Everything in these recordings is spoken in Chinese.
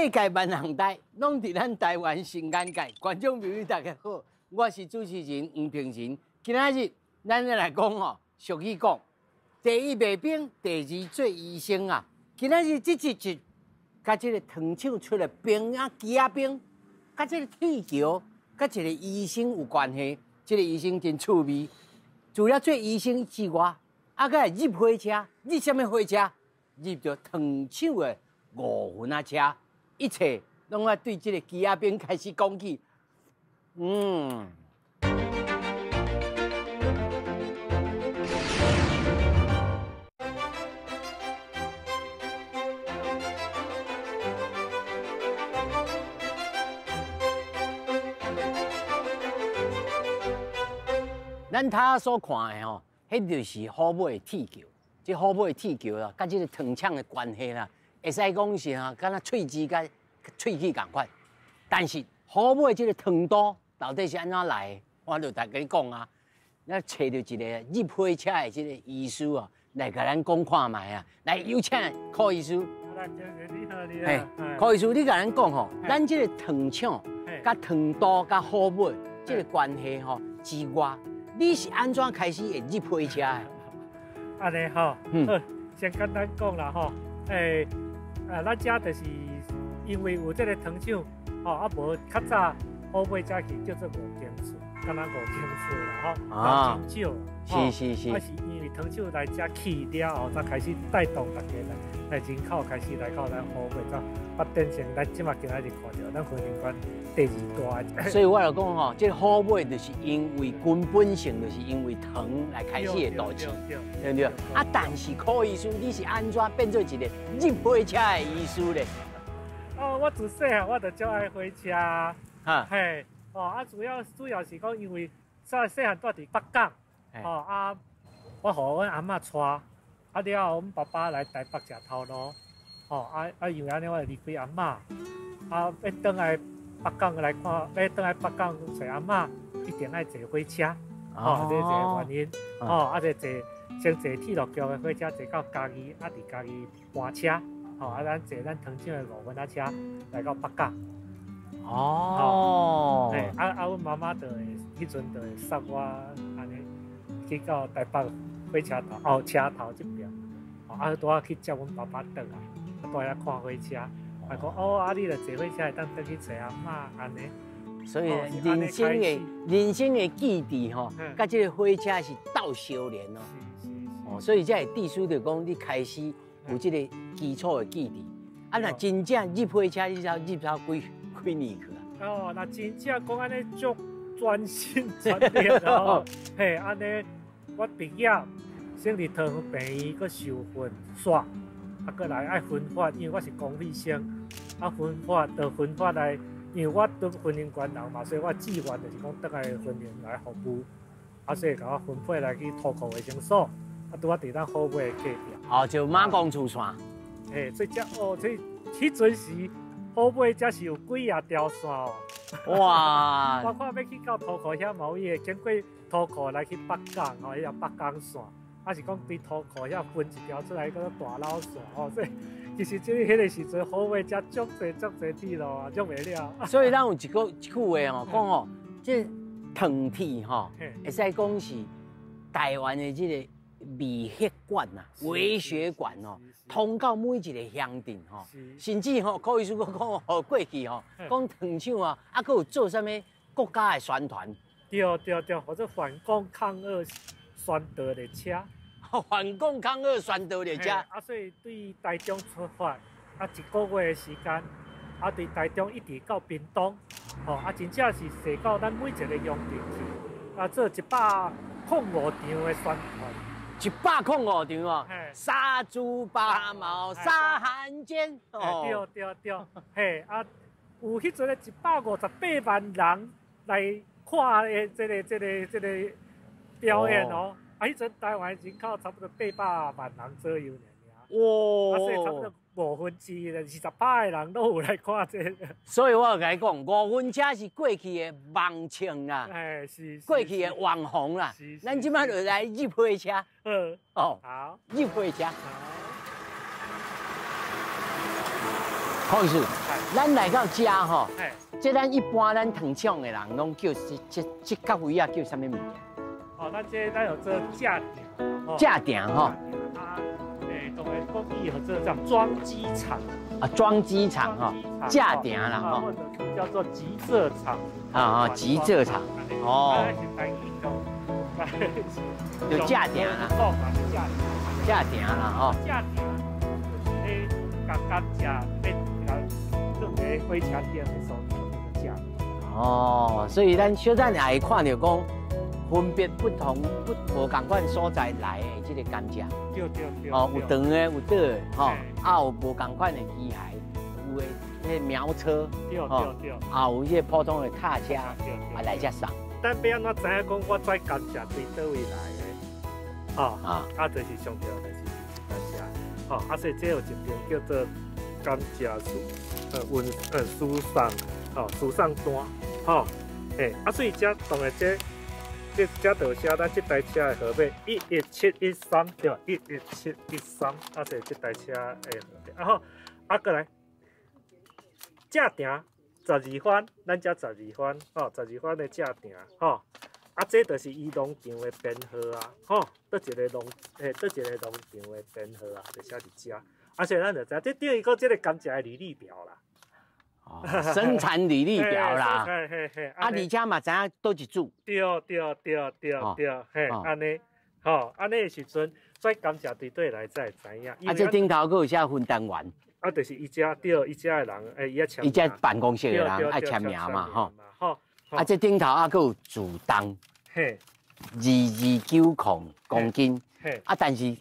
世界万人台，拢伫咱台湾新眼界。观众朋友大家好，我是主持人黄平仁。今仔日咱来讲吼，俗语讲，第一卖冰，第二做医生啊。今仔日这一集，甲这个糖厂出的冰啊，鸡仔冰，甲这个铁桥，甲一个医生有关系。这个医生真趣味，除了做医生之外，啊，佮入火车，入什么火车？入着糖厂的5分车。一切拢要对这个鸡仔冰开始讲起。咱他所看的吼，迄就是虎尾的铁桥。这虎尾的铁桥啦，甲这个糖厂的关系啦。会使讲是啊，敢若喙齿甲喙齿共款，但是虎尾这个糖度到底是安怎来的？我就大甲你讲啊，咱找到一个入火车的这个医师哦，来甲咱讲看卖啊。来，有请柯医师。你好。柯医师，你甲咱讲吼，咱这个糖厂、甲糖度、甲虎尾这个关系吼之外，你是安怎开始会入火车的？安尼吼，先简单讲啦吼，咱遮就是因为有这个糖厂，啊无较早虎尾遮去叫做5间厝，敢若5间厝啦吼，真少。是。啊是因为糖厂来遮起了后，才开始带动大家来人口开始来到咱虎尾，才发展成咱即马今仔日看到咱婚姻馆第2大。所以我就讲吼，这个虎尾就是因为根本性就是因为糖来开始的导致，对不对？啊，但是柯医师，你是安怎变做一个入火车的医师咧？哦，我自细汉我就足爱火车，嘿，主要是讲因为细汉住伫北港，我和阮阿嬷带，了后阮爸爸来台北食头路，因为安尼我就离开阿嬷，要倒来北港来看，要倒来北港找阿嬷，一定爱坐火车，这是一个原因，就先坐铁路局的火车，坐到嘉义，伫嘉义搬车，咱坐咱糖厂的5分车来到北港。阮妈妈就会迄阵就会送我安尼去到台北火车头车头这边，拄仔去接阮爸爸倒来，带来看火车，讲你著坐火车会当倒去找阿嬷安尼。所以人生的记忆吼，甲这个火车是斗相连哦。所以才会地书就讲你开始有这个基础的记忆。啊，若真正入火车，你才入到几年去啊？若真正讲安尼足专心全力哦。嘿，安尼我毕业先伫桃园病院，搁受训煞，搁来爱分发，因为我是公费生，分发来。因为我读婚姻馆人嘛，所以我志愿就是讲倒来婚姻来服务，所以甲我分配来去土库卫生所，拄仔伫咱虎尾隔壁。就马公厝线。所以迄阵时虎尾才是有几啊条线哦。哇！我看要去到土库遐嘛，伊会经过土库来去北港迄条北港线，是讲对土库遐分一条出来叫做大老线所以。其实迄个时阵，虎尾遮足侪铁路啊，足袂了。所以咱有一句话哦，讲这糖铁会使讲是台湾的这个微血管呐，微血管通到每一个乡镇甚至柯医师讲过去讲糖厂啊，佫有做啥物国家的宣传。对，或者反共抗俄宣导列车。反共抗俄宣导列车，所以对台中出发，1个月的时间，对台中一直到屏东，真正是坐到咱每一个乡镇去，做105场的宣传。105场哦，杀猪拔毛杀汉奸。对，有迄阵的158万人来看的这个表演哦。迄阵台湾人口差不多800万人左右哇！所以差不多2/5的20%的人都有来看这个。所以我甲你讲，5分车是过去的网青啦，是过去的网红啦。咱即摆就来入火车。好，入火车。好意思，咱来到遮吼，即咱一般咱糖厂的人拢叫这角位啊叫啥物物件？哦，咱有这架顶，架顶吼。啊，都会讲以后这叫装机厂。啊，装机厂哈，架顶啦哈，或者是叫做集蔗厂。集蔗厂。哦。有架顶啦。架顶啦吼。架顶就是咧，刚食要两个火车顶的所在架。哦，所以咱小等也会看到讲，分别不同无同款所在来的这个甘蔗。对。哦，有长的，有短的，吼，有无同款的机械，有的那苗车，对，有这普通的卡车，来遮送。咱要安怎知影讲我摘甘蔗对倒位来的？就是上条就是甘蔗，所以这有一边叫做甘蔗输送单，所以这当然这就写咱这台车的号码11713对，11713，所以这台车的号码，过来，架顶12番，咱这12番，12番的架顶，这就是移动场的编号啊，倒一个农场的编号啊，就写伫遮，所以咱就知，这等于讲这个甘蔗的履历表啦。生产履历表啦，而且嘛知影倒一组，对，安尼，安尼的时阵，在甘蔗队队来才会知影。这顶头佫有写分单员，就是伊遮对，伊遮的人，伊要签。伊遮办公室的人爱签名嘛，吼。这顶头佫有主档，2290公斤，但是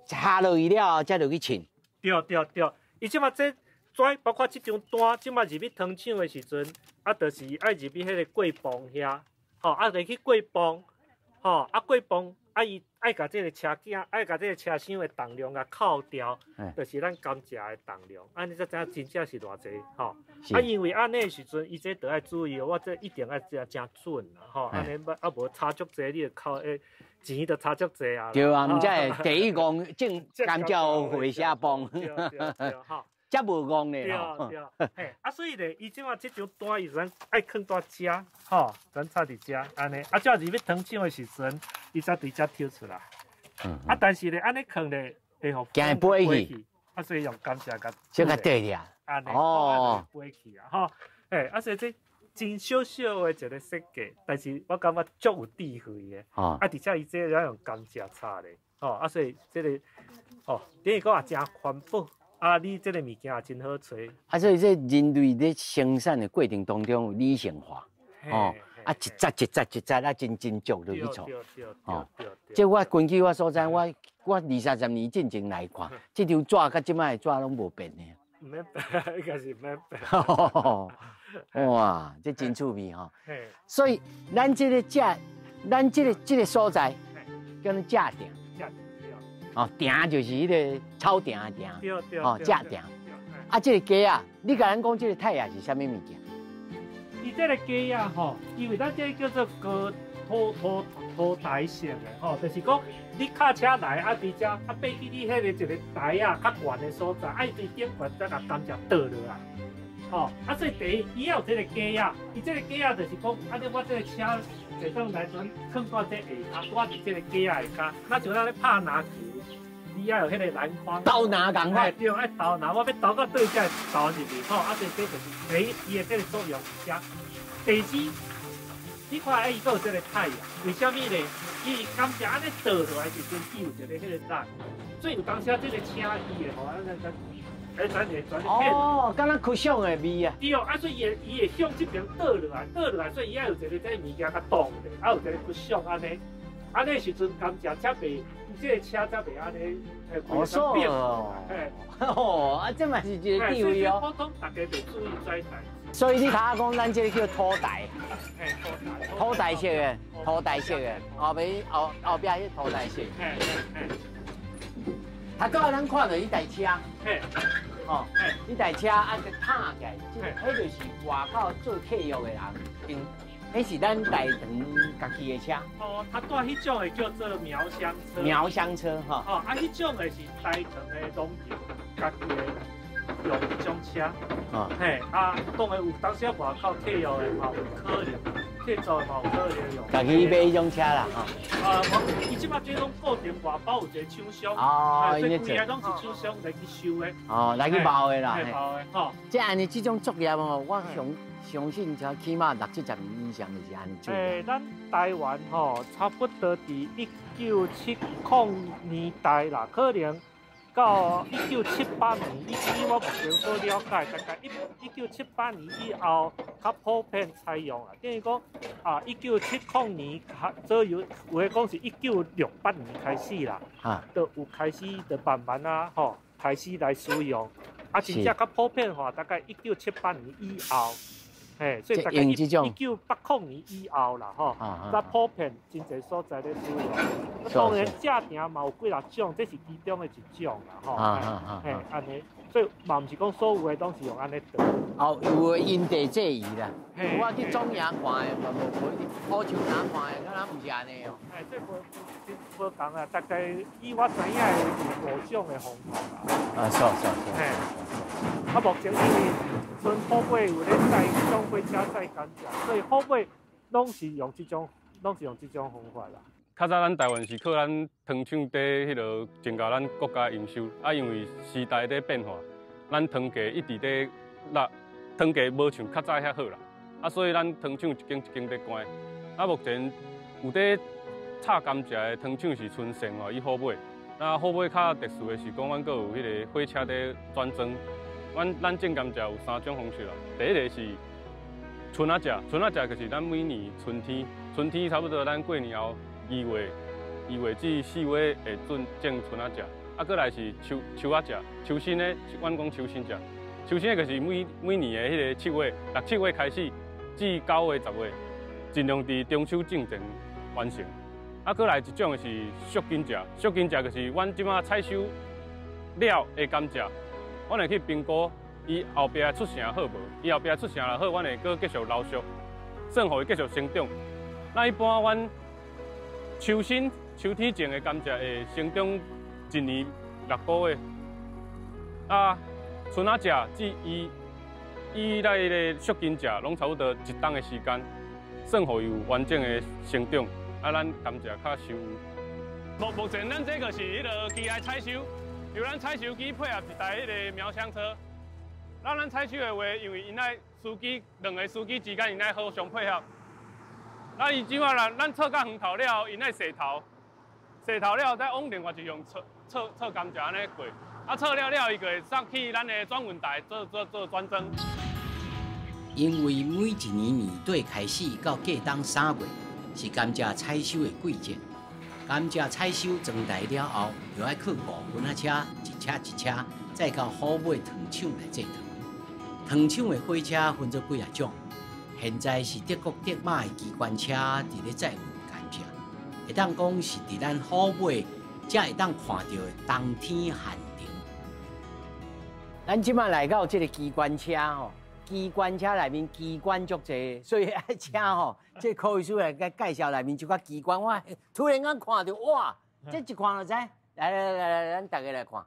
下落去了才落去称。对，伊即马这。包括这张单，即马入去糖厂的时阵，就是爱入去迄个柜帮遐，入去柜帮，柜帮，伊爱甲这个车架，爱甲这个车厢的重量甲扣掉，就是咱甘蔗的重量，你才知影真正是偌济，因为安尼的时阵，伊这都要注意，我这一定要真准啦，安尼无差足济，你就扣钱就差足济啊。对啊，毋则会第一讲正甘蔗回社帮。对，遮无戆咧对，所以咧，伊即马即张单，伊咱爱囥在遮，咱插伫遮，安尼，只要入去糖厂的时阵，伊才伫遮挑出来。但是咧，安尼囥咧，会互惊会飞去，所以用甘蔗甲先甲缀俩，安尼，飞去所以这真小小的一个设计，但是我感觉足有智慧的，而且伊这要用甘蔗插咧，所以这个，等于讲也真环保。你这个物件也真好找。所以这人类在生产的过程当中有理性化，一节真足落去做。这我根据我所知，我20-30年进前来看，这张纸甲即摆的纸拢无变的。唔免变，应该是唔免变。哇，这真趣味吼。所以咱这个所在叫做架顶。顶就是迄个草顶的顶，架顶。这个鸡啊，你甲咱讲这个太阳是啥物物件？伊这个鸡啊，因为咱这叫做高土台型的，就是讲你卡车来伫遮爬去你迄个一个台较悬的所在，伊伫顶悬再甲甘蔗倒落来，所以第一，伊有这个鸡啊，伊这个鸡啊就是讲，尼我这个车坐上来阵，囥到这下骹，我伫这个鸡啊下骹，那像咱咧拍篮球。你要有迄个篮筐，倒拿共款，对，爱倒拿，我要倒到对才倒入去，所以这就是第一，伊的这个作用是遮。第二，你看伊都有这个太阳，为什么呢？因为甘蔗安尼倒落来时阵，伊有一个迄个力，所以有当时这个车伊会互咱敢若曲向的味啊。对，所以伊会向这边倒落来，所以伊要有一个这物件甲挡咧，有一个曲向安尼。安尼时阵甘蔗才袂，这个车才袂安尼，变这嘛是一个智慧哦。普通大家袂注意这代。所以你头讲咱这个叫土台，土台式的，后边迄土台式。头到咱看到一台车，一台车个踏起来，迄就是外口做客运的人。迄是咱台糖家己的车。他带迄种的叫做苗箱车。苗箱车，迄种的是台糖的农场家己的用这种车，嘿，啊，当然有当时啊外口客用的嘛，有可能，客座嘛有可能用。家己买迄种车啦，伊即摆这种固定外包有一个厂商，所以规个拢是厂商来去收的。来去包的啦。包的，吼。即安尼这种作业哦，我相信才起码60、70年以上就是安尼做。咱台湾吼，差不多伫1970年代啦，可能。到1978年，以我目前所了解，大概1978年以后较普遍采用啦。等于讲1970年左右，有诶讲是1968年开始啦，就有开始就慢慢啊，开始来使用。真正较普遍化，大概1978年以后。所以大概1980年以后啦，才普遍真侪所在咧使用。当然，家庭嘛有几6种，这是其中的一种啦，安尼，所以嘛唔是讲所有的拢是用安尼做。有因地制宜啦。我去中央看的，无好像哪看的，敢若唔是安尼哦。这无同啦，大概以我知影的有5种的方法啦。是。目前因为村后尾有咧载这种火车载甘蔗，所以后尾拢是用这种方法啦。较早咱台湾是靠咱糖厂在迄落增加咱国家营收，因为时代在变化，咱糖价一直在糖价无像较早遐好啦，所以咱糖厂一间一间在关。目前有在插甘蔗的糖厂是春盛伊好尾。好尾较特殊的是讲，阮阁有迄个火车在转装。咱种甘蔗有3种方式啦。第一个是春仔蔗，春仔蔗就是咱每年春天差不多咱过年后2月至4月会种春仔蔗。搁来是秋仔蔗，秋新的，阮讲秋新蔗。秋新的就是每年的迄个6、7月开始至9月、10月，尽量伫中秋正前完成。搁来一种是缩金蔗，缩金蔗就是阮即马采收了的甘蔗。阮会去评估伊后壁出城好无？伊后壁出城了好，阮会搁继续留宿，算互伊继续生长。一般阮秋天种的甘蔗会生长1年6个月。春仔蔗至伊来个缩金蔗，拢差不多1冬的时间，算互伊有完整的生长。咱甘蔗较收。目前咱这个是迄个机械采收。由咱采收机配合一台迄个苗箱车，咱采收的话，因为因爱司机2个司机之间因爱互相配合。伊即马啦，咱测到园头了，因爱洗头了再往另外一项测甘蔗安尼过，测了伊就会送去咱的转运台做转装。因为每一年年底开始到过冬3月是甘蔗采收的季节。甘蔗采收装台了后，又要靠5分仔车一车一车，再到好尾糖厂来制糖。糖厂的火车分做几种，现在是德国德马的机关车伫咧载运甘蔗，会当讲是伫咱好尾才会当看到的冬天限定。咱即马来到这个机关车吼。机关车内面机关足济，所以爱请吼，这科医师来介绍内面一寡机关，我突然间看到哇，这一看就知。来，咱大家来看，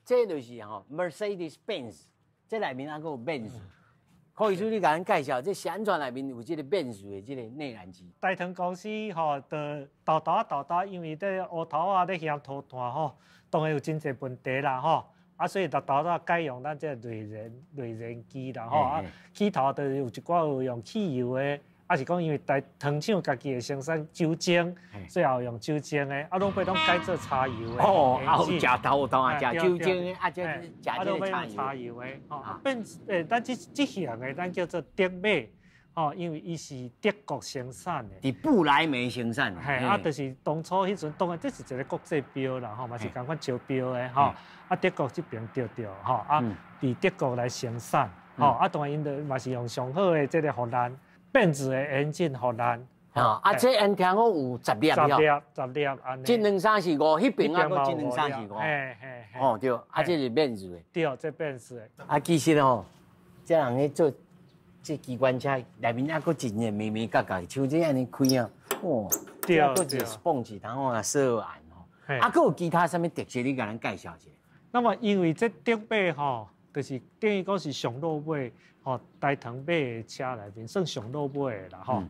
这就是吼 Mercedes-Benz， 这内面还阁有 Benz。科医师，你甲咱介绍，这安怎内面有这个 Benz 的这个内燃机？大糖公司吼，就豆豆，因为这乌头啊咧嫌土炭吼，当然有真侪问题啦吼。所以豆改用咱这内燃机啦吼，起头就有一寡有用汽油的，是讲因为糖厂家己的生产酒精，最后用酒精的，拢被改做柴油的。有食豆啊，食酒精的，这食这个柴油的。咱这项的咱叫做德美。因为伊是德国生产的，伫布莱梅生产的，就是当初迄阵，当然这是一个国际标啦，嘛是共款招标的，德国这边得到，伫德国来生产，当然因的嘛是用上好的这个荷兰Benz的引进荷兰，这因听讲有10粒了，10粒安尼，1、2、3、4、5，迄边啊个1、2、3、4、5，对，这是Benz的，对，这Benz的，其实这人咧做。这机关车内面还佫真个密密角角，像这安尼开啊，对，佫一个 sponge，然后啊锁按佫有其他什么特色？你甲咱介绍一下。那么因为这德美就是等于讲是上落尾，吼，台糖买的车内面算上落尾的啦，吼，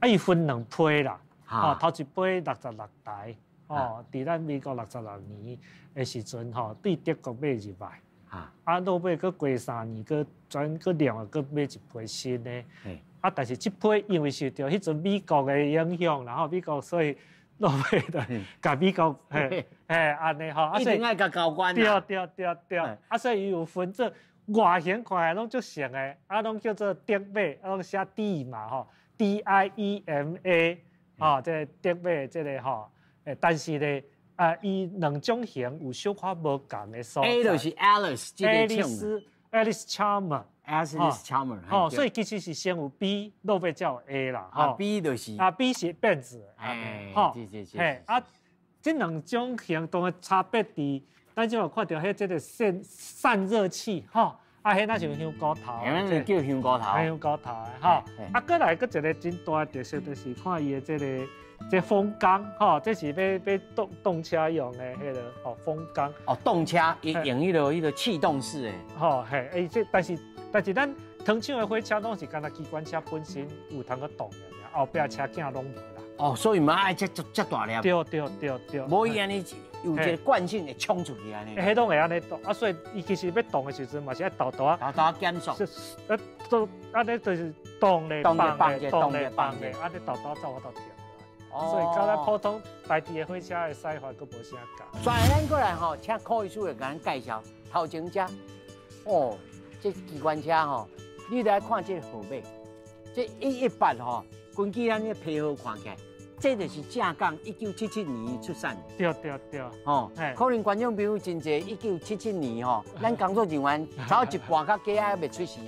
伊分2批啦，吼，头一批66台，吼，伫咱民国66年的时阵，吼，对德国买入来，落尾佫过3年，佫另外佫买一批新的，但是这批因为受到迄阵美国的影响，然后美国所以。落尾的，甲美国安尼吼，一定爱甲交关对，所以伊有分做外形看来拢足像的，拢叫做德美，拢写 D 嘛吼 ，DIEMA，这德美这个吼，但是咧，伊2种型有小可无共的所在。A 就是 Alice， 这个唱 Alice Chalmers。Alice Chalmers， 吼，所以其实是先有 B， 落尾才有 A 啦。B 就是。B 是变质。吼，这2种行动的差别伫，咱就有看到迄个散热器，吼，迄那像香菇头。那叫香菇头。香菇头的，吼。过来佫一个真大的特色，就是看伊的这风缸，吼，这是要动车用的迄个风缸。动车用迄个气动式的。吼，但是咱糖厂的火车拢是干那机关车本身有通去动的，后壁车架拢无啦。所以嘛爱这大粒。对。无伊安尼有一个惯性会冲出去安尼。迄拢会安尼动，所以伊其实要动的时阵嘛是爱豆减速。安尼就是动咧放咧，安尼豆走我都停。所以甲咱普通台地的火车的驶法佫无啥共。所以咱过来吼，请柯医师来甲咱介绍头前遮。这机关车吼，你来看这个号码，这118吼，根据咱的批号看起来，这就是正港1977年出产。对。可能观众朋友真侪1977年吼，咱工作人员早一半较假还未出世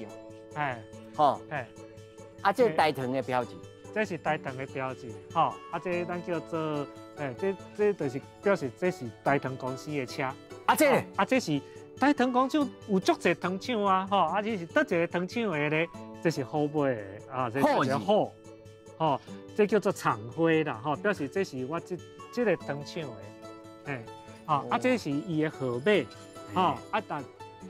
哦。这台糖的标志。这是台糖的标志，吼，这咱叫做，这就是表示这是台糖公司的车。这是台糖公司有足侪糖厂啊，吼，这是倒一个糖厂的咧，这是好买的这是好，这叫做厂徽啦，吼，表示这是我这个糖厂的，这是伊的号码，但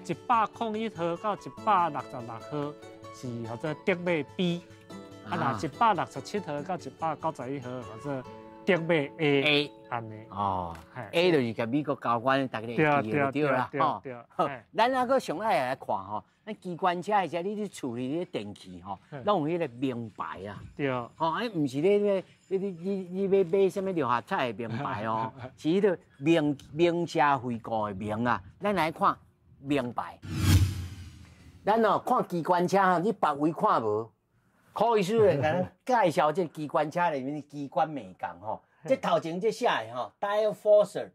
101号到166号是叫做德美 B。167号到191号，或者德美 A 安尼。A 就是甲美国交关大家记对啦。咱还阁上爱来看吼，咱机关车的时候，你处理啲电器吼，拢有迄个名牌啊。对。毋是你要买什么六合彩的名牌哦，是迄个名车回顾的名啊。咱来看名牌。咱看机关车，你别位看无？柯医师来甲咱介绍这机关车里面的机关美感吼，这头前这写的吼 ，Dial Forcer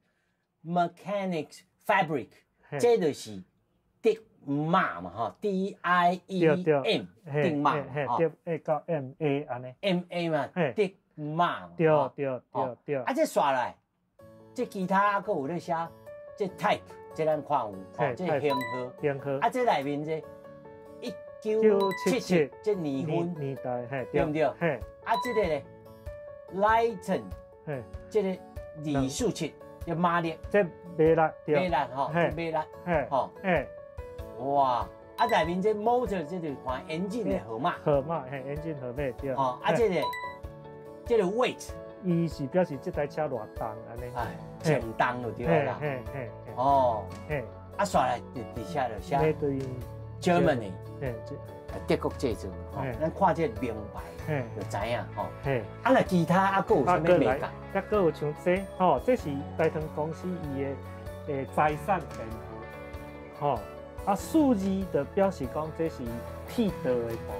Mechanics Fabric， 这就是德马嘛吼 ，DIEM 德马吼，到 MA 安尼 ，MA 嘛，德马，对。这刷来，这其他还有咧写这 Type， 这咱看有，这型号，这内面这。1977这年份，对不对？这个咧 ，Lighten， 这个247这马力，这马力吼，这马力，吼，哇，内面这 motor 这就是看 engine 的号码，engine 号码对。这个 weight， 伊是表示这台车偌重安尼，真重就对啦。刷来底下就写 Germany。德国制造吼，咱看这名牌就知影吼。那其他还有啥物美感？还有像这吼，这是台糖公司伊的财产编号，数字就表示讲这是铁道的部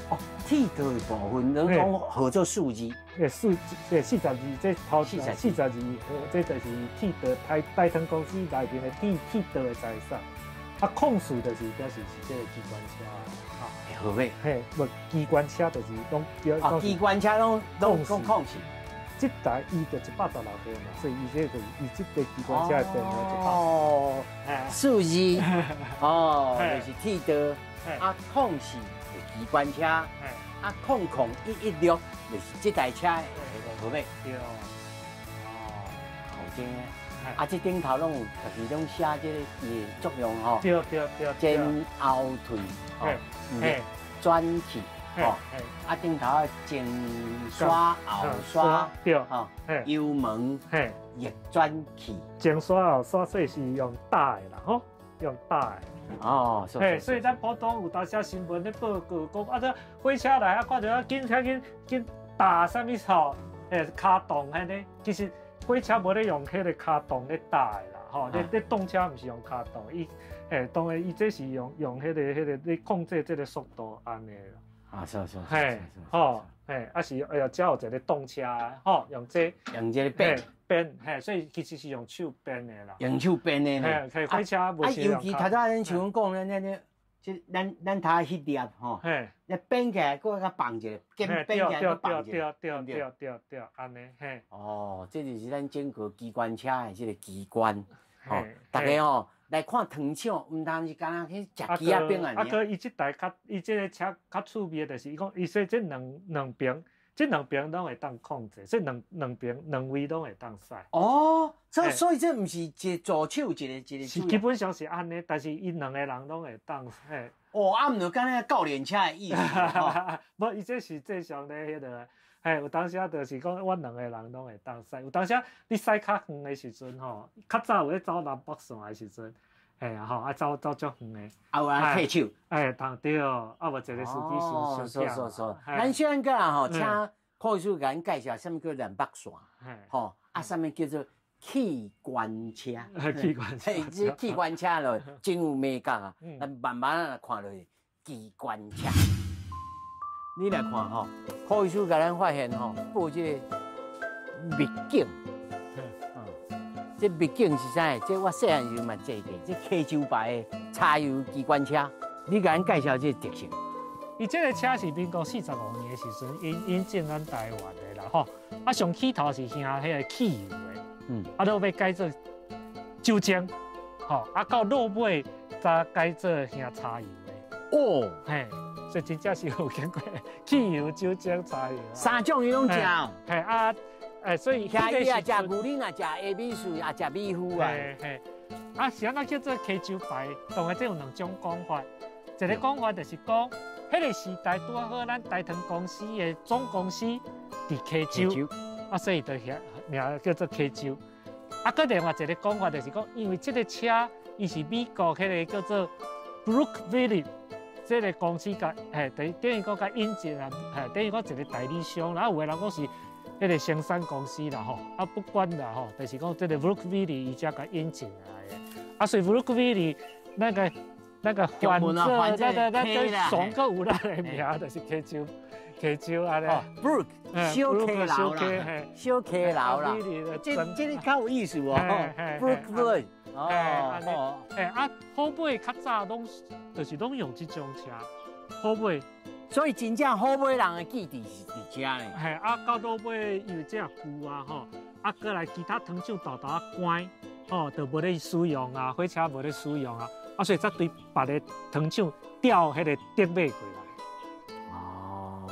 分。铁道的部分，咱讲合作数字。42，这头42，这就是铁道台糖公司内面的铁道的财产。控数就是表示是这个机关车，号码，机关车就是拢机关车拢控数。这台伊就116号嘛，所以伊这个机关车的编号100。数字，就是铁道，控是机关车，00116就是这台车的号码。对。好精啊，这顶头拢就是拢写这个伊的作用吼。对。前后退，哦，转去，哦，啊顶头啊前刷后刷，对，哦，油门，逆转去。前刷后刷，所以是用打的啦，吼，用打的。哦，所以咱普通有当时新闻咧报告讲，啊，这火车来啊，看到啊，紧打啥物吼，卡动安尼，其实火车无咧用迄个卡动咧打的啦，吼，咧动车毋是用卡动，当然伊这是用迄个咧控制这个速度安尼啦。啊，是，吼，啊是只有一个动车，吼，用这个编，所以其实是用手编的啦。用手编的呢。火车无是用。尤其头早咱像讲咧，即咱头迄粒吼，你编起来，搁甲绑一个，编起来搁绑一个。对，安尼，哦，这就是咱整个机关车的这个机关，吼，大家吼来看糖厂，毋通是干那去食鸡仔饼啊。啊，佮伊这个车较趣味的就是伊讲，伊说这两边。这两边拢会当控制，所以两位拢会当驶。哦，所以这毋是一个左手，一个是基本上是安尼，但是伊两个人拢会当。哦，啊，毋就敢那教练车的意思。无，伊这是正常咧，迄个。有当时就是讲，阮两个人拢会当驶。有当时你驶较远的时阵吼，较早有咧走南北线的时阵，啊走足远的。啊，有人退手。对，啊无一个司机说，咱小安哥啊吼，请科叔甲咱介绍什么叫南北线，吼，啊，什么叫做气关车？气关车，这气关车咯，真有美感啊！咱慢慢来看落去，气关车。你来看吼，科叔甲咱发现吼，报这个秘境。这秘境是啥？这我细汉时嘛坐过，这溪州牌的柴油机关车，你甲咱介绍这特性。伊这个车是民国45年的时阵引进咱台湾的啦，吼。啊，上起头是行迄个汽油的，啊，都要改做酒精，吼，啊，到落尾才改做行柴油的。哦，所以真正是有经过汽油、酒精、柴油。三种伊拢食。所以遐伊也食牛奶，也食A B树，也食米糊啊。啊，是安那叫做溪州牌，当然这有两种讲法。一个讲法就是讲，迄个时代拄好咱大唐公司的总公司伫溪州，啊，所以就遐名叫做溪州。啊，佮另外一个讲法就是讲，因为这个车伊是美国迄个叫做 Brookville 这个公司甲等于讲甲引进啊，等于讲一个代理商，然后有个人讲是。迄个生产公司啦吼，啊不管啦吼，就是讲这个 Brookville 伊才甲引进来的，啊所以 Brookville 那个翻做那个上个有咱的名，就是溪州安尼。Brook 小溪楼啦，小溪楼啦，这较有意思哦。Brookville 哦，啊好买较早拢就是拢用这种车，好买。所以真正好买人的基地是伫遮呢。啊，到落尾因为这样旧啊吼，啊，过来其他糖厂豆啊关，吼，就无咧使用啊，火车无咧使用啊，啊，所以才对别个糖厂调迄个电买过来。哦，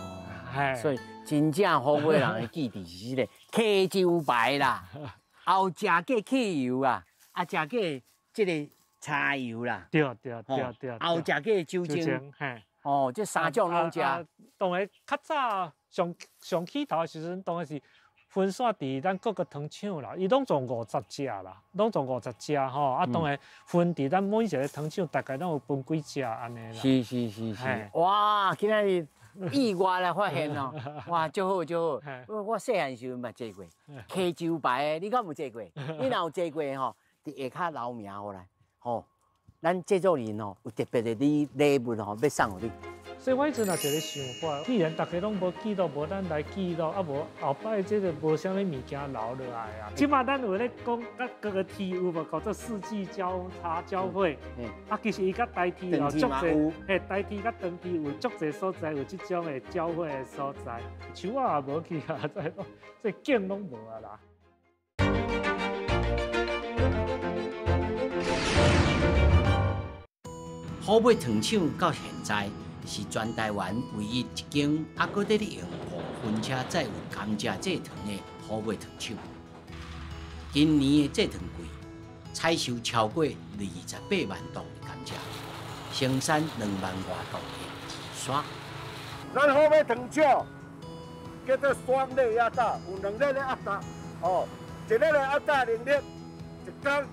所以真正好买人的基地是咧溪州牌啦，后食过汽油啊，啊，食过这个柴油啦。对，后食过酒精。哦，这三种拢食。当然，较早上起头的时阵，当然是分散伫咱各个糖厂啦，伊拢做50只啦，拢做50只吼。啊，当然分伫咱每一个糖厂，大概拢有分几只安尼啦。是。哇，今仔日意外来发现哦，哇，足好。我细汉时阵嘛坐过，溪州牌的，你敢有坐过？你若有坐过吼，伫下骹留名好来，吼。咱制作人哦，有特别的礼物吼，要送互你。所以我迄阵也一个想法，既然大家拢无记录，无咱来记录，啊无后摆即个无啥物物件留落来啊。即马咱有咧讲，甲各个体有无叫做世纪交叉交汇，啊，其实伊甲台体哦，足侪，台体甲长体有足侪所在有即种的交汇的所在，像我也无去啊，这景拢无啊啦。好买糖厂到现在是全台湾唯一一间还搁在用户分车载有甘蔗蔗糖的好买糖厂。今年的这段季采收超过28万吨的甘蔗，生产2万多吨的紫砂。咱好要糖炒，叫做双粒压榨，有2粒的压榨，哦，一粒的压榨0粒，一天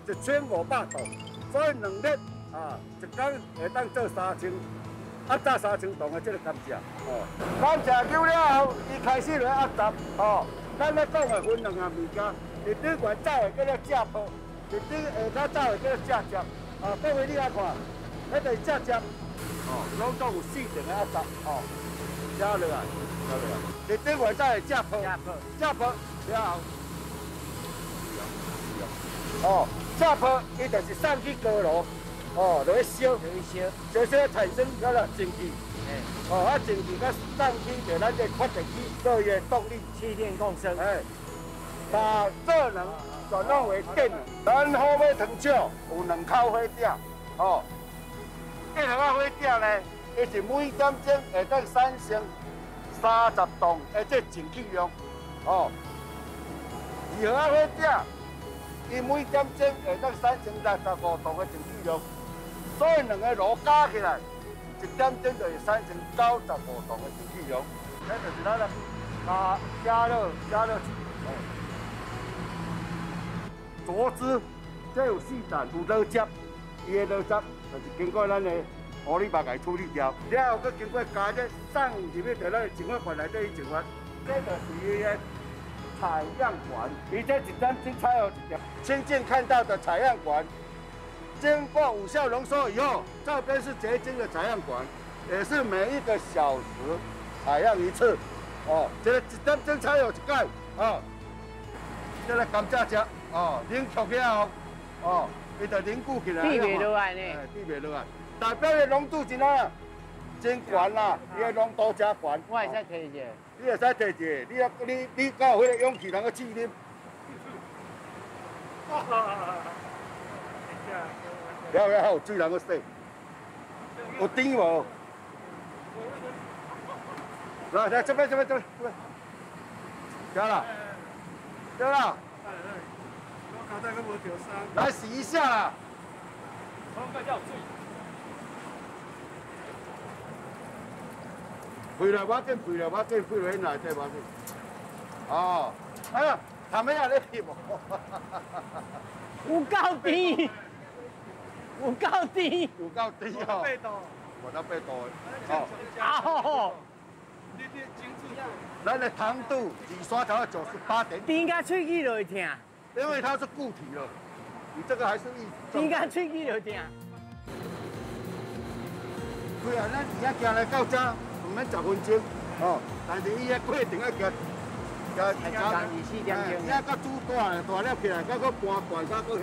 1500吨，所以2粒啊，一天会当做3000，压榨3000吨的这个甘蔗，哦，甘蔗收了后，伊开始就压榨，哦，咱咧讲的分2项物件，日顶悬走的叫做蔗粕，日顶下骹走的叫做蔗汁，啊，各位你来看，迄个蔗汁。哦，拢总有4层的压榨，哦，加落来，加落来。日顶悬再蔗粕，蔗粕了后，哦，蔗粕伊就是送去高炉，哦，落去烧，烧产生叫做蒸汽，哦，啊蒸汽甲送去就咱这发电机做伊的动力，气电共生，把热能转换为电能。咱好要糖炒有2口火鼎，哦。这2个火鼎呢，伊是每点钟会当产生30吨的这蒸汽量，哦。2号火鼎，伊每点钟会当产生65吨的蒸汽量，所以2个炉加起来，1点钟就会产生95吨的蒸汽量。这就是咱的加热竹枝，这有4层，有落汁，伊的落汁。就是经过咱的玻璃把它处理掉，了后佮经过加热送入去在咱的净化罐内底去净化。这就是伊的采样管，伊这1点钟采后1条，亲近看到的采样管，经过5效浓缩以后，这边是结晶的采样管，也是每1个小时采样1次。哦，这个1点钟采后1届，哦，这个甘蔗汁，哦，冷却了后，哦。伊就凝固起来，滴袂落来呢，滴袂落来，代表的浓度真啊，真悬啦，伊的浓度真悬。我会使摕一个，你会使摕一个，你敢有迄个勇气通去试啉？了有水通去洗，有甜无？来，这边，行啦，对啦。来洗一下啦！配了我紧，配了迄内底我紧。哦，哎呀，头尾啊咧翕无？有够甜，有够甜，有够甜哦！我到8度哦。哦，咱的糖度紫砂调到98点，甜甲喙齿就会疼。因为它是固体了，你这个还是甜甲喙齿就疼。对啊，咱而家行来到这，唔免10分钟，哦，但是伊个过程要行24点钟。伊个煮大了起来，到搁搬罐，到搁下，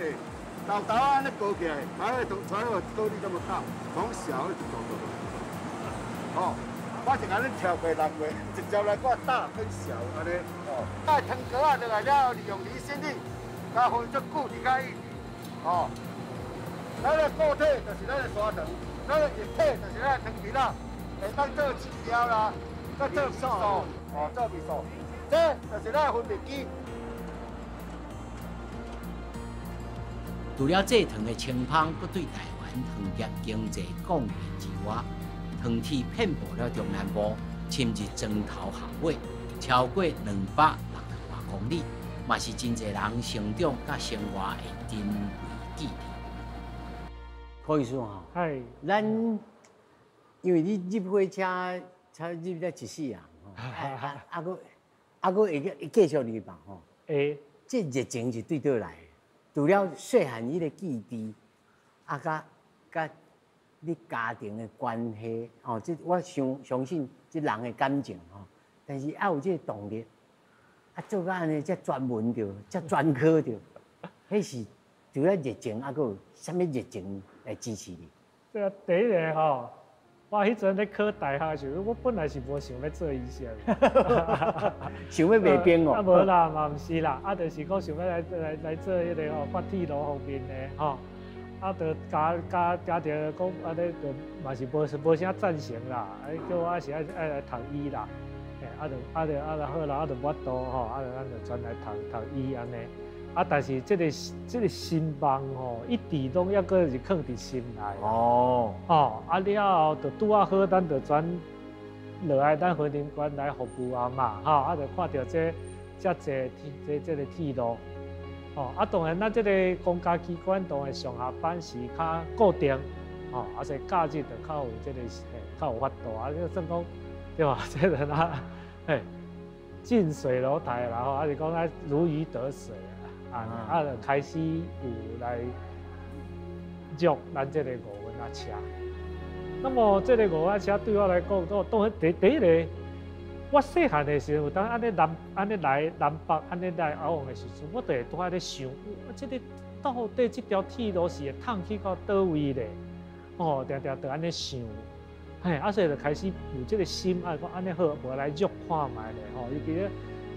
豆啊安尼高起来，才会高力这么大，从小一直做。哦，我是安尼跳过人过，直接来我大跟小安尼，哦，带汤格啊落来了后，利用离心力。它分出固体甲液体，哦，咱的固体就是咱的砂糖，咱的液体就是咱的糖皮啦，会当做饲料啦，搁做味素，哦，做味素，这就是咱的分别机。除了制糖的青芳，佮对台湾糖业经济贡献之外，糖体遍布了中南部，深入庄头巷尾，超过260多公里。嘛是真侪人成长甲生活的珍贵记忆。可以说吼，咱因为你入火车入了一世人吼，佫会继续入吧吼。这热情是对倒来，除了细汉迄个记忆，甲你家庭的关系吼，这我相信这人的感情吼，但是还有这个动力。做到安尼，才专门着，才专科着，迄是除了热情，还佫有啥物热情来支持你？对啊，第一个吼，我迄阵咧考大学时，我本来是无想要做医生，想要卖冰哦。无啦，嘛毋是啦，就是讲想要来做迄个发铁路方面的吼，就家庭讲安尼就嘛是无啥赞成啦，叫我是爱来读医啦。就好啦，就无度吼，咱就转来读医安尼。啊，但是这个心梦吼，一直拢抑个是放伫心内。哦，啊了后，就拄啊好，咱就转落来咱婚姻馆来服务阿嬷，啊就看到这个铁路。啊当然，咱这个公家机关当然上下班是较固定，而且假日就较有较有法度啊，就算讲对吧？这个近水楼台啦，还是讲啊如鱼得水啊，就开始有来约咱这个5轮车。那么这个5轮车对我来讲，当然第一个。我细汉的时候，当安尼来南北安尼来澳门的时阵，我就会在咧想，这个到底这条铁路是会通去到倒位咧？定就安尼想，所以就开始有这个心，讲安尼好，无来约看卖咧，尤其咧，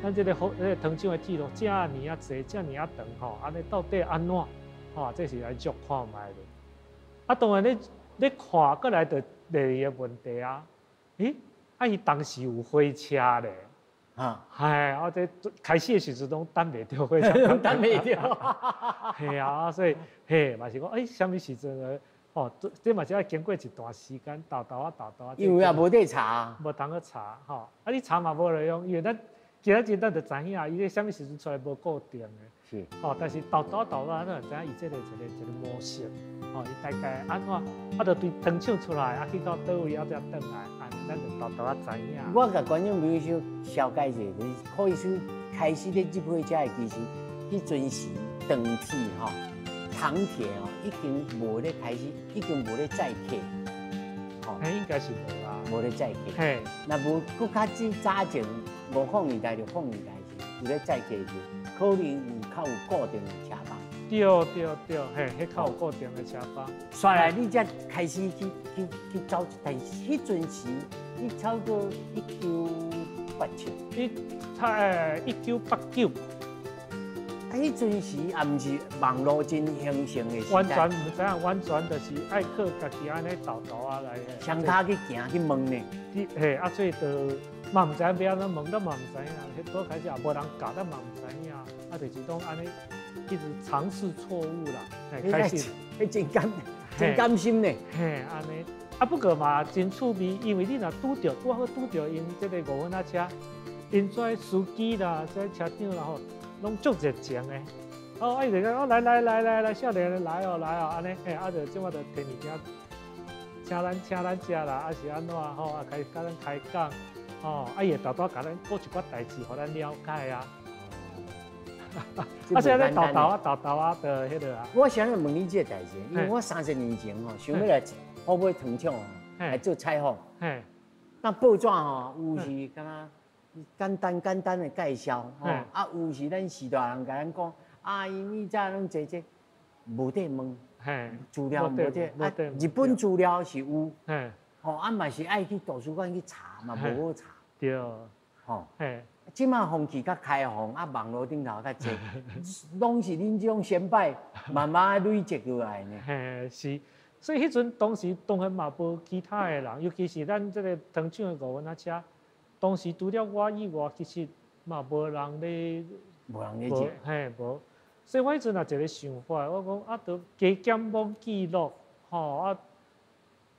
咱这个塘江的铁路这尔啊济，这尔啊长，安尼到底安怎？这是来约看卖咧。啊，当然咧看过来就第二个问题啊，伊当时有火车咧，我这开始的时阵拢等袂着火车，等袂着，系啊，所以嘛是讲，什么时阵这嘛是要经过一段时间，豆啊。因为也无得查，无通去查，你查嘛无路用，因为咱其他咱就知影，伊个什么时阵出来无固定的，是，但是豆咱就知影伊这个一个模式，伊大概安怎，就对汤厂出来，去到倒位，再转来。咱就豆仔知影。我甲观众朋友小解者，就是可以说开始咧入火车的其实，迄阵时长铁糖铁已经无咧开始，已经无咧载客，应该是无啦，无咧载客。那无搁较早前50年代就50年代时，有咧载客时，可能较有固定的车班。对，迄较有固定的车班。刷来你才开始去走，但是迄阵时，你超过1987，你1989。迄阵时也毋是网络真兴盛的时代，完全唔知影，完全就是爱靠家己安尼豆啊来。双脚去行去问呢，所以就嘛唔知要安怎问，咱嘛唔知影，迄拄开始也无人教，咱嘛唔知影，就是讲安尼。一直尝试错误啦，开始，真甘心呢。安尼，不过嘛真趣味，因为你若拄着因这个5轮车，因这司机啦，这车长啦拢足热情的。伊就讲来，少年来哦，安尼，就即马就摕物件，请咱食啦，是安怎开甲咱开讲，伊会豆豆甲咱讲一寡代志，互咱了解啊。现在豆啊的迄个啊。我想要问你这个代志，因为我30年前想要来后尾糖厂来做采访。那报纸有是敢若简单的介绍，有是咱时代人甲咱讲，因为早拢这无得问，资料无得，日本资料是有，嘛是爱去图书馆去查嘛，无好查。对，即马风气较开放，网络顶头较济，拢是恁这种先辈慢慢累积过来呢。是，所以迄阵当时当然嘛无其他的人，尤其是咱这个糖厂的5轮车，当时除了我以外，其实嘛无人咧做，无。所以我迄阵也一个想法，我讲就加减无记录，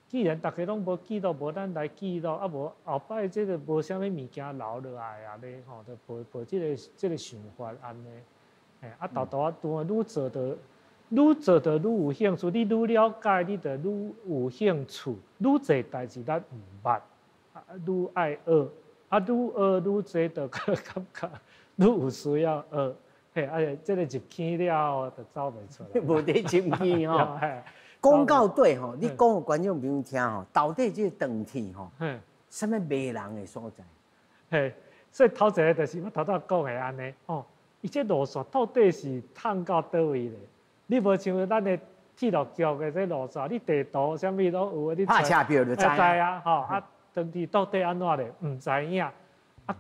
既然大家拢无记录，无咱来记录，无后摆这个无啥物物件留落来啊咧，就抱这个想法安尼。豆啊，当然愈做得愈有兴趣，你愈了解，你就愈有兴趣，愈侪代志咱唔捌，愈爱学，愈学愈侪就感觉愈有需要学。这个入去了就走袂出来，无得入去吼。讲到底你讲给观众朋友听到底这个长铁什么迷人的所在？所以头一个就是我头讲的安尼伊这路线到底是通到倒位咧？你无像咱的铁路局的这路线，你地图啥物拢有，你拍车票就知啊。长铁到底安怎咧？唔知影。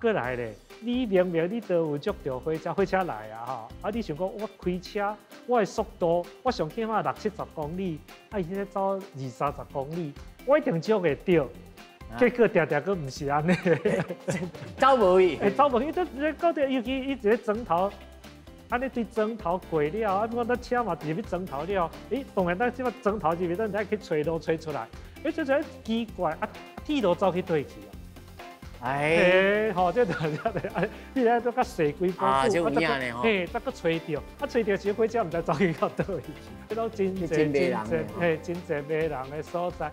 过来咧，你明明你都有捉到火车来啊你想讲我开车，我的速度我上起码60-70公里，伊现在走20-30公里，我一定捉会到。结果定佫唔是安尼，走无去，走无去，这高铁尤其伊一个砖头，安尼对砖头过了，啊，我咱车嘛入去砖头了，当然咱即摆砖头入去，咱再去吹路吹出来，这就奇怪啊，铁路走去对去啊。吼，这你咧都甲洗几波久，这有影咧吼。再个吹着，吹着小火车唔知走去到倒位去，这都真济，真济迷人的所在。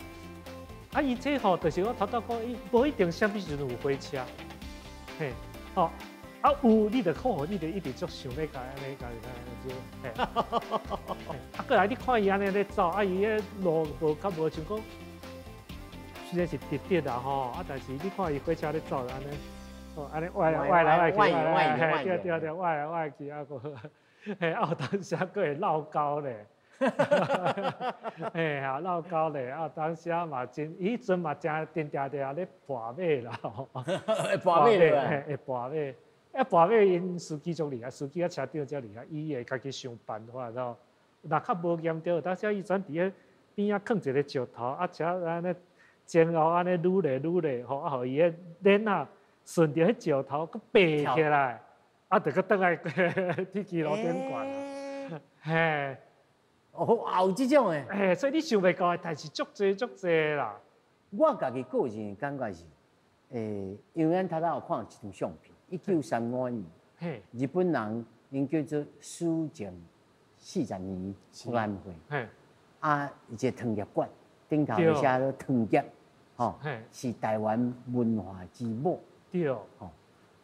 啊，伊这吼，就是我头头讲，伊无一定啥物时阵有火车，吼，啊有你就好，你就一直足想要甲安尼甲啊，过来你看伊安尼咧走，啊伊迄路无像讲。虽然是直直啦吼，但是你看伊火车咧走安尼，安尼歪来去，对，歪来歪去啊个，当时佫会绕高咧，绕高咧，当时嘛真，伊阵嘛真定咧跋马啦，会跋马咧，会跋马，跋马因司机足厉害，司机啊车长足厉害，伊会家己想办法咯。若较无严重，当时伊转伫咧边仔放一个石头，车安尼。前后安尼撸咧，吼，互伊个链啊顺着迄石头，佮爬起来，就佮倒来铁轨路顶管。嘿，有即种诶。所以你想袂到的代志足侪啦。我家己个人感觉是，因为咱头有看一张相片，1935年，日本人因叫做书前40年博览会，一个糖业馆。顶头写了糖业，吼，是台湾文化之母。对，吼，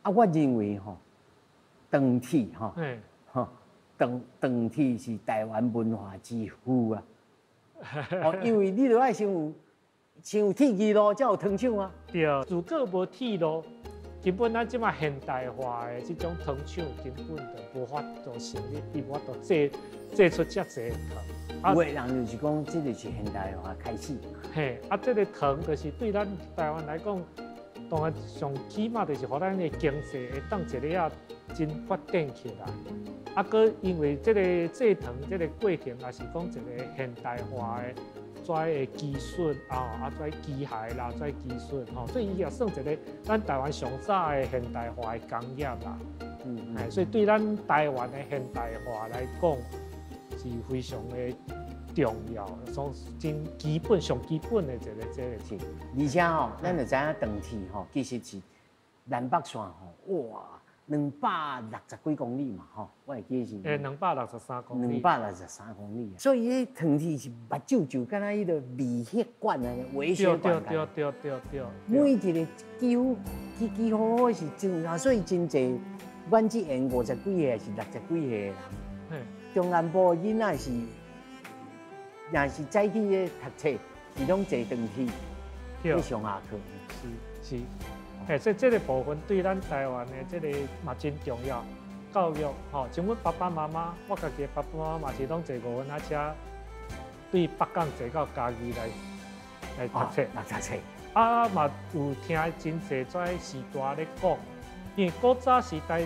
我认为吼，糖铁，糖铁是台湾文化之父啊。因为你著爱先有铁轨路，才有糖厂啊。对，如果无铁路，根本咱即马现代化的这种糖厂根本就无法度成立，伊无法度制出遮济糖。有的人就是讲，这就是现代化开始。这个糖就是对咱台湾来讲，当然上起码就是互咱的经济会当一个真发展起来。佮因为这个制糖这个过程，也是讲一个现代化的跩的技术跩机械啦，跩技术所以伊也算一个咱台湾上早的现代化的工业啦。所以对咱台湾的现代化来讲，是非常的重要，真基本上基本的一个事。而且咱就知影长铁其实是南北线哇，260几公里嘛我会记是。263公里。263公里。所以迄长铁是目睭就敢若迄个微血管啊，微血管。对。每一个几乎是真所以真济，阮这沿50几岁是60几岁的人。中南部囡仔是，若是早起咧读册，是拢坐长铁去上下课。是，所以这个部分对咱台湾的这个嘛真重要。教育像阮爸爸妈妈，我家己爸爸妈妈嘛是拢坐5分车，对北港坐到嘉义来读册。嘛有听真济跩时代咧讲，因为古早时代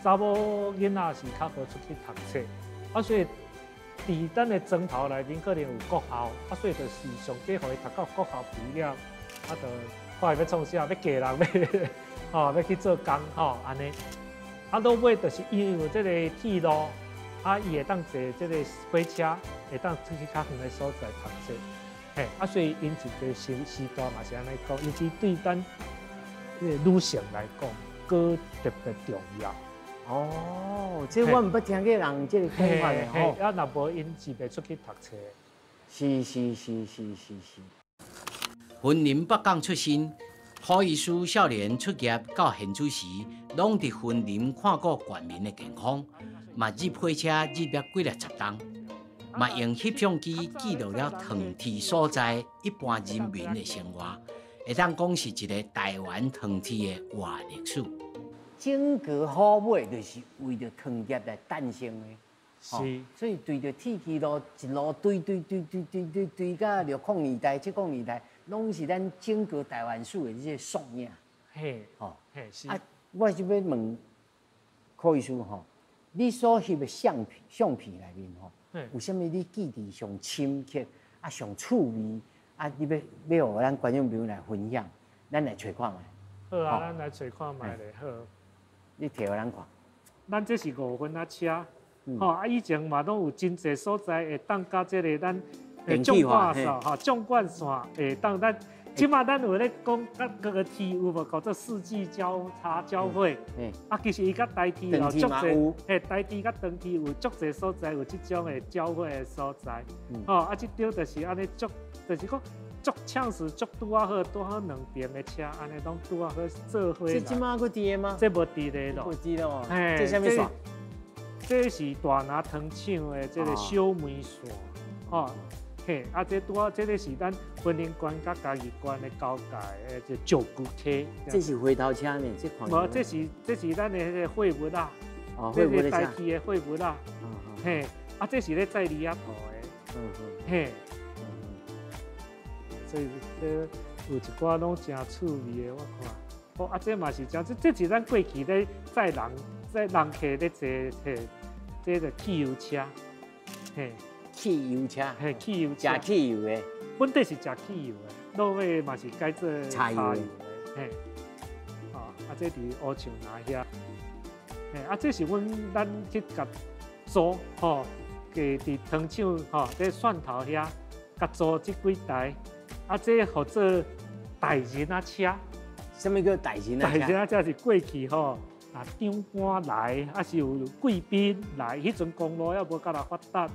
查某囡仔是较好出去读册。所以，伫咱的砖头内面可能有国校，所以就是上计互伊读到国校毕业，就看伊要创啥，要嫁人要去做工安尼。落尾就是因为这个铁路，伊会当坐这个火车，会当出去较远的所在读册。所以因一个时代嘛是安尼讲，尤其对咱女性来讲，佫特别重要。这我毋捌听过人这个看法咧若无因是袂出去读册。是。云林北港出身，何医师少年出业到现主时，拢伫云林看过全民的健康，嘛入火车入了几10档，嘛用翕相机记录了糖铁所在一般人民的生活，会当讲是一个台湾糖铁的活历史。整个好尾就是为着糖业来诞生的，是，所以对着铁轨路一路堆到60年代、70年代，拢是咱整个台湾史的这些缩影。是。我想要问柯医师你所翕的相片内面有啥物你记忆上深刻上趣味你要互咱观众朋友来分享，咱来找看卖。好咱来找看卖咧好。你摕互咱看。咱这是5分啊车，吼啊以前嘛拢有真侪所在会当甲这个咱纵贯线，吼纵贯线会当咱。即马咱有咧讲，甲各个梯有无叫做四季交叉交汇？啊，其实伊甲台梯有足侪，台梯甲长梯有足侪所在有即种的交汇的所在。吼，啊，即张就是安尼足，就是讲足呛死足拄啊好两边的车，安尼拢拄啊好做伙。这即马佫伫的吗？这无伫咧咯。无伫咯。这啥物线？这是大拿糖厂的这个小梅线，吼。嘿，啊，这拄啊，这个是咱分林关甲嘉义关的交界的这石鼓溪。这是回头车呢，这款。无，这是咱的迄个货物啦。哦，货物的车。这是代替的货物啦。嘿，啊，这是咧载李亚图的。嘿。所以这有一寡拢真趣味的，我看。哦，啊，这嘛是真，这是咱过去咧载人客咧坐嘿，这个汽油车。嘿。汽油车，嘿，汽油车，食汽油的，本地是食汽油的，落尾嘛是改做柴油的，嘿，啊，这伫乌树林遐，嘿，啊，这是咱去甲租，吼，伫糖厂，吼，在蒜头遐，甲租这几台，啊，这号做大人啊车，什么叫大人啊车？大人啊车是过去吼，啊，长官来，啊是有贵宾来，迄阵公路还无甲人发达。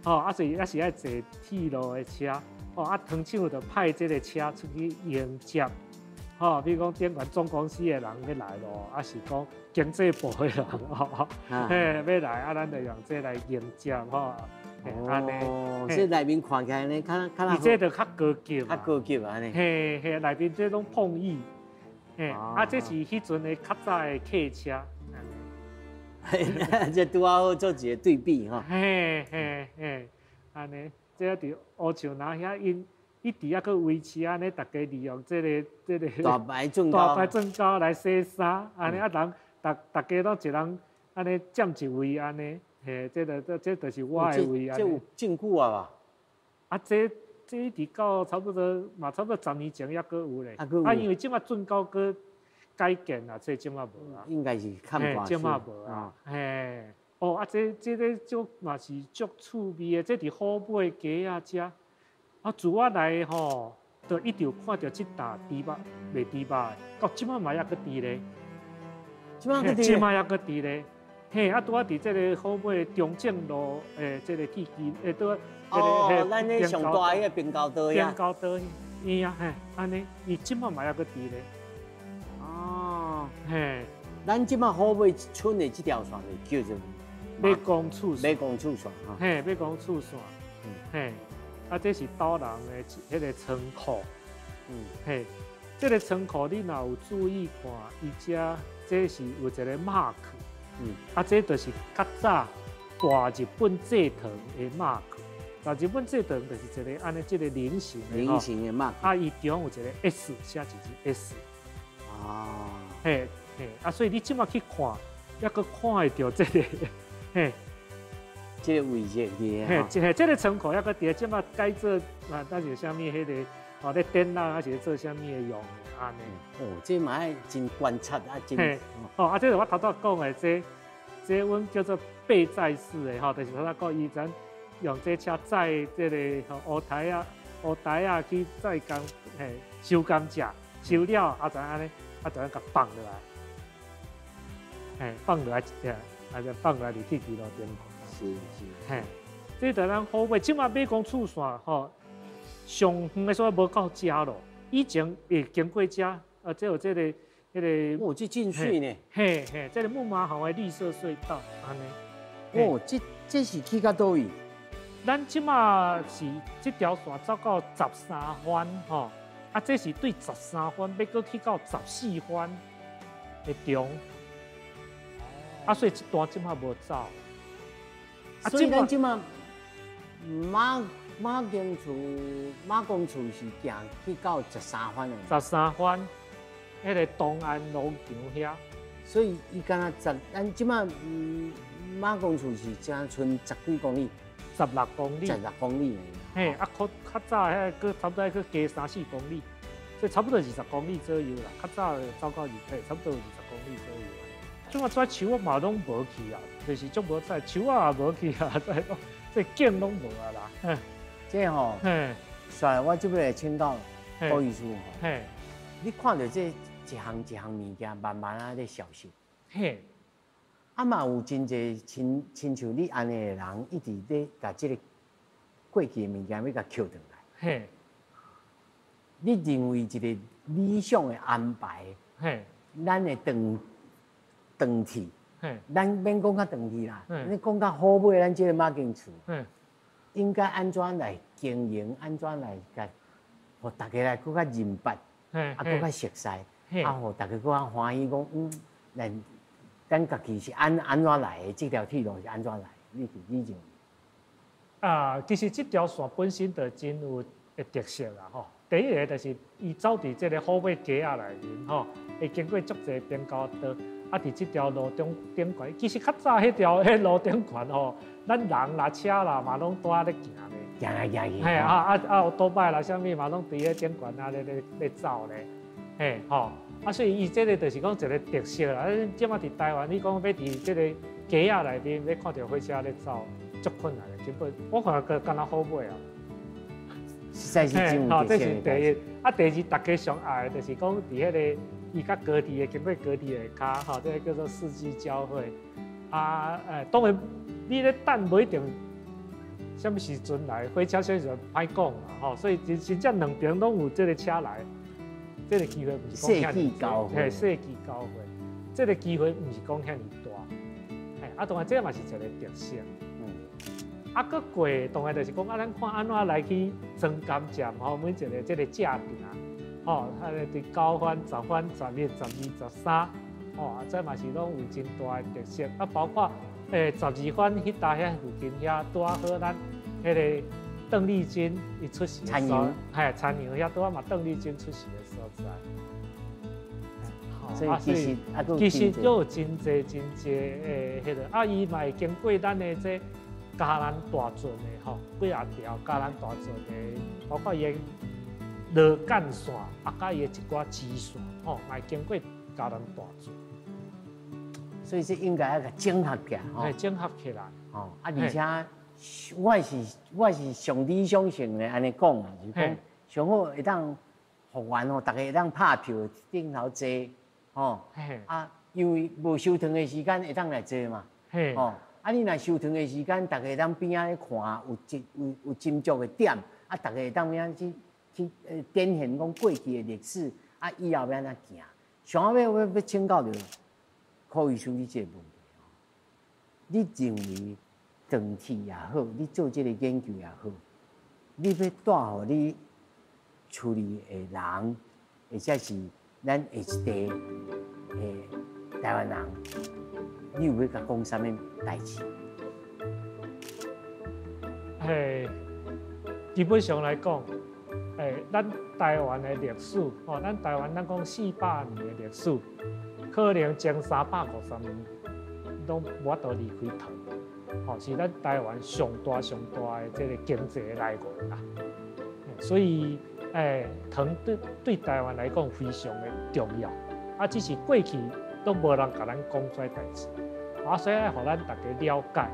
哦，啊是爱坐铁路的车，哦啊，糖厂就派这个车出去迎接，哦，比如讲电管总公司的人要来咯，啊是讲经济部的人，哦，嘿要来，啊咱就用这来迎接，吼，安尼。哦，这内面看起来呢，伊这就较高级，较高级安尼。嘿嘿，内面这种碰椅，嘿，啊这是迄阵的较早的客车。这拄啊好做一个对比哈。嘿嘿嘿，安尼，这伫乌树林遐因一直啊，佮维持安尼，大家利用这个大牌圳高来洗衫，安尼啊人，大家都一人安尼占一位安尼，嘿，这就是我的位安尼。这有真久啊吧？啊，这一直到差不多10年前还佫有咧。啊，因为即马圳高佫改建啦，这即马无啊。应该是看法即马无啊。嘿，哦啊，这个足嘛是足趣味的，这伫虎尾街啊遮。啊，自我来吼，就一直看到即搭猪肉卖猪肉的，到即马嘛还佫伫咧。即马还佫伫咧。嘿，啊，拄啊伫这个虎尾中正路这个铁机拄哦，咱咧上大迄个冰高道呀。冰高道，伊啊，嘿，安尼，伊即马嘛还佫伫咧。哦，嘿，咱即马虎尾村的这条线就叫做马公厝线哈。嘿，马公厝线，嘿，啊，这是岛人的迄个仓库，嘿，这个仓库你若有注意看，伊遮这是有一个 mark，啊，这就是较早大日本制糖的 mark， 大日本制糖就是一个安尼，这个菱形的 mark， 啊，伊中有一个 S， 写一个 S。哦，嘿，啊，所以你即马去看，还佫看会到这个，嘿，这个位置伫嘿，这个仓库还佫伫，即马改做啊，那是啥物迄个，哦，咧电脑还是做啥物的用的安尼。哦，这嘛爱真观察啊，真。哦，啊，这是我头拄讲的，这阮叫做备载式的吼，就是头拄讲以前用这车载这个乌台啊去载工，嘿，收甘蔗，收了啊，就安尼。啊，就甲放落来，放落来啊，就放落来伫铁轨路顶。是。嘿，这就咱虎尾，即马马公厝线吼，上远的所在无到遮咯。以前会经过遮，啊，这有这个迄个。哦，这真水呢。嘿，这个木马行的绿色隧道，安尼。哦，这是去到倒位？咱即马是这条线走到13番吼。啊，这是对13番，要搁去到14番的中，啊，所以这段即马无走。所以咱即马马公厝是行去到13番的。13番，迄个东安路场遐。所以伊敢若咱即马马公厝是只剩10几公里。16公里。16公里。嘿，啊，较早遐个差不多去加3、4公里，所以差不多20公里左右啦。较早走到差不多20公里左右。即马树啊嘛拢无去啊，就是足无采，树啊也无去啊，这景拢无啊啦。这吼，算我这边来请教高医师吼，你看到这一项物件，慢慢啊在消失。嘿，啊嘛有真侪亲像你安尼的人，一直在甲这个过去的物件要甲捡回来。嘿，你认为一个理想的安排，咱的长去，咱免讲较长去啦，你讲较好买咱这个马景厝，应该安怎来经营，安怎来甲，互大家来更较认捌，更较熟悉，互大家更较欢喜讲，咱家己是安怎来的，这条铁路是安怎来的？你认为？啊，其实这条线本身就真有特色啦吼。第一个就是伊走伫这个虎尾街仔内面吼，会经过足侪边高道，伫这条路顶管，其实较早迄条路顶管吼，咱人啦、车啦嘛拢拄咧行咧，行来行去。有多摆啦，啥物嘛拢伫迄顶管咧走咧，所以伊这个就是讲一个特色啦。即马伫台湾，你讲要伫这个街仔内面要看到火车咧走，足困难的，根本我看个敢若好买啊。实在是真有特色。这是第一。第二，大家上爱的就是讲伫迄个伊甲高铁的经过高铁的骹，这个叫做四季交汇。当然你咧等不一定什么时阵来，火车所以就歹讲啦，所以真正两边拢有这个车来，这个机会不是讲遐尼大，世纪交汇，这个机会不是讲遐尼大，当然这嘛是一个特色。搁过当然就是讲咱看安怎来去增甘站每一个这个价定伫9番、10番、11、12、13这嘛是拢有真大的特色。包括12番迄搭遐附近遐拄好咱迄个邓丽君伊出事的所在，田洋遐拄嘛邓丽君出事的所在。所以其实又有真济迄个伊嘛会经过咱的这嘉南大圳的几啊条嘉南大圳的，包括伊罗干线，甲伊的一寡支线，嘛会经过嘉南大圳。所以这应该要甲整合起来，整合起来。而且我是上理想性的安尼讲啊，就是讲上好会当服务员大家会当拍票顶头坐，因为无收糖的时间会当来坐嘛，你若收糖的时间，大家会当边仔咧看，有斟酌的点，大家会当边仔去展现讲过去的历史，以后要安怎行。上后要请教着柯医师你这个问题，你认为长期也好，你做这个研究也好，你要带互你处理的人，或者是咱下一代的台湾人。你有要甲讲啥物代志？基本上来讲，咱台湾的历史，咱台湾咱讲400年的历史，可能前350年拢无法度离开糖，是咱台湾上大的这个经济来源啦。所以，糖对台湾来讲非常的重要，只是过去都无人甲咱讲这代志。所以要互咱大家了解，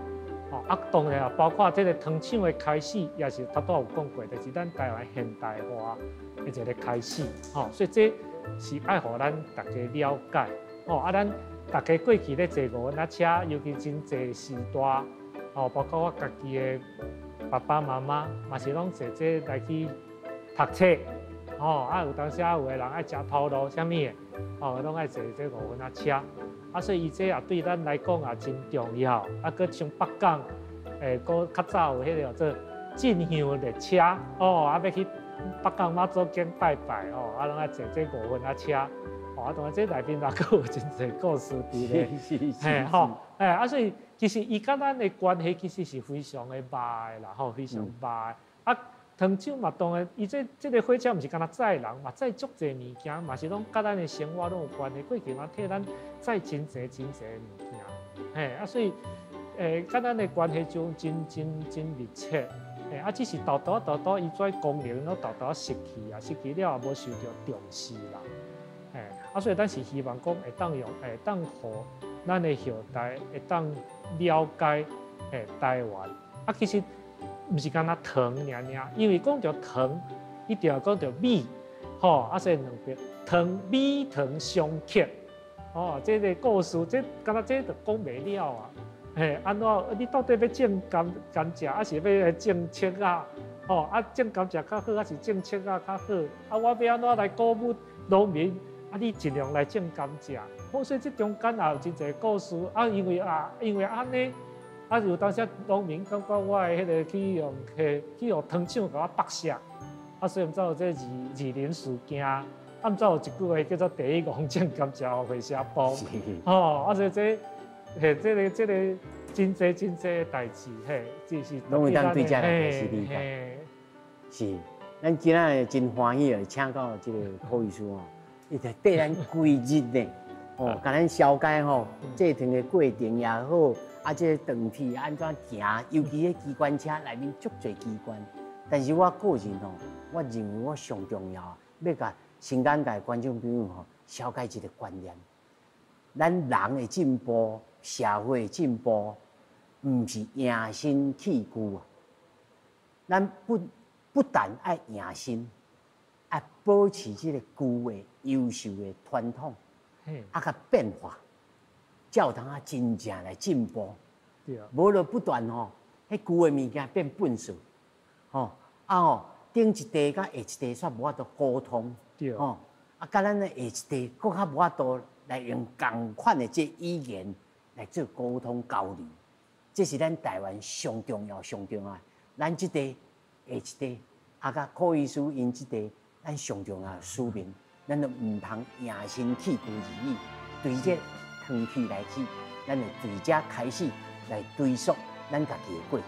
当然包括这个糖厂的开始，也是头拄有讲过，就是咱台湾现代化的一个开始，所以这是要互咱大家了解，咱大家过去咧坐5轮车，尤其真济时代，包括我家己的爸爸妈妈，嘛是拢坐这来去读册，有当时有的人爱食头路啥物的，拢爱坐这5轮车。所以伊这也对咱来讲也真重要。搁像北港，搁较早有迄个叫做进香列车，要去北港妈祖经拜拜，拢爱坐这5轮车。当然这内面也搁有真侪故事伫咧。所以其实伊甲咱的关系其实是非常的密啦，非常密。糖厂嘛，当然，伊这个火车毋是干那载人，嘛载足侪物件，嘛是拢甲咱的生活拢有关系。过去嘛替咱载真侪的物件，所以甲咱的关系就真密切。只是豆豆伊做功能，拢豆豆失去啊，失去了也无受到重视啦。所以咱是希望讲会当互咱的后代会当了解台湾。啊，其实毋是干那糖尔，因为讲到糖，一定要讲到米，所以两边糖米糖相克，这个故事，这干那这就讲袂了啊。安怎？你到底要种甘蔗，还是要种青啊？种甘蔗较好，还是种青啊较好？我要安怎来鼓舞农民？你尽量来种甘蔗。所以这中间也有真侪故事因为安尼。有当时农民感觉我的迄个去用糖厂甲我爆杀，所以毋知有这二零事件，毋知有一句话叫做“第一公种甘蔗会社包”，所以这个真侪代志，就是拢会当对遮来开始理解。是，咱今仔真欢喜请到这个柯医师伊在缀咱规日呢，甲咱了解制糖的过程也好。这长期安怎行？尤其迄机关车内面足侪机关，但是我个人我认为我上重要，要甲新眼界观众朋友了解一个观念：咱人的进步，社会的进步，毋是养生气骨啊。咱不但爱养生，爱保持这个旧的优秀的传统，甲变化。教堂真正来进步，无就不断迄旧的物件变笨术，顶一代甲下一代煞无法度沟通，甲咱的下一代搁较无法度来用同款的这语言来做沟通交流，这是咱台湾上重要。咱这代下一代甲柯医师因这代，咱上重要的使命，咱就唔通养生气骨而已，对这。长期来去，咱就从这开始来追溯咱家己的过去。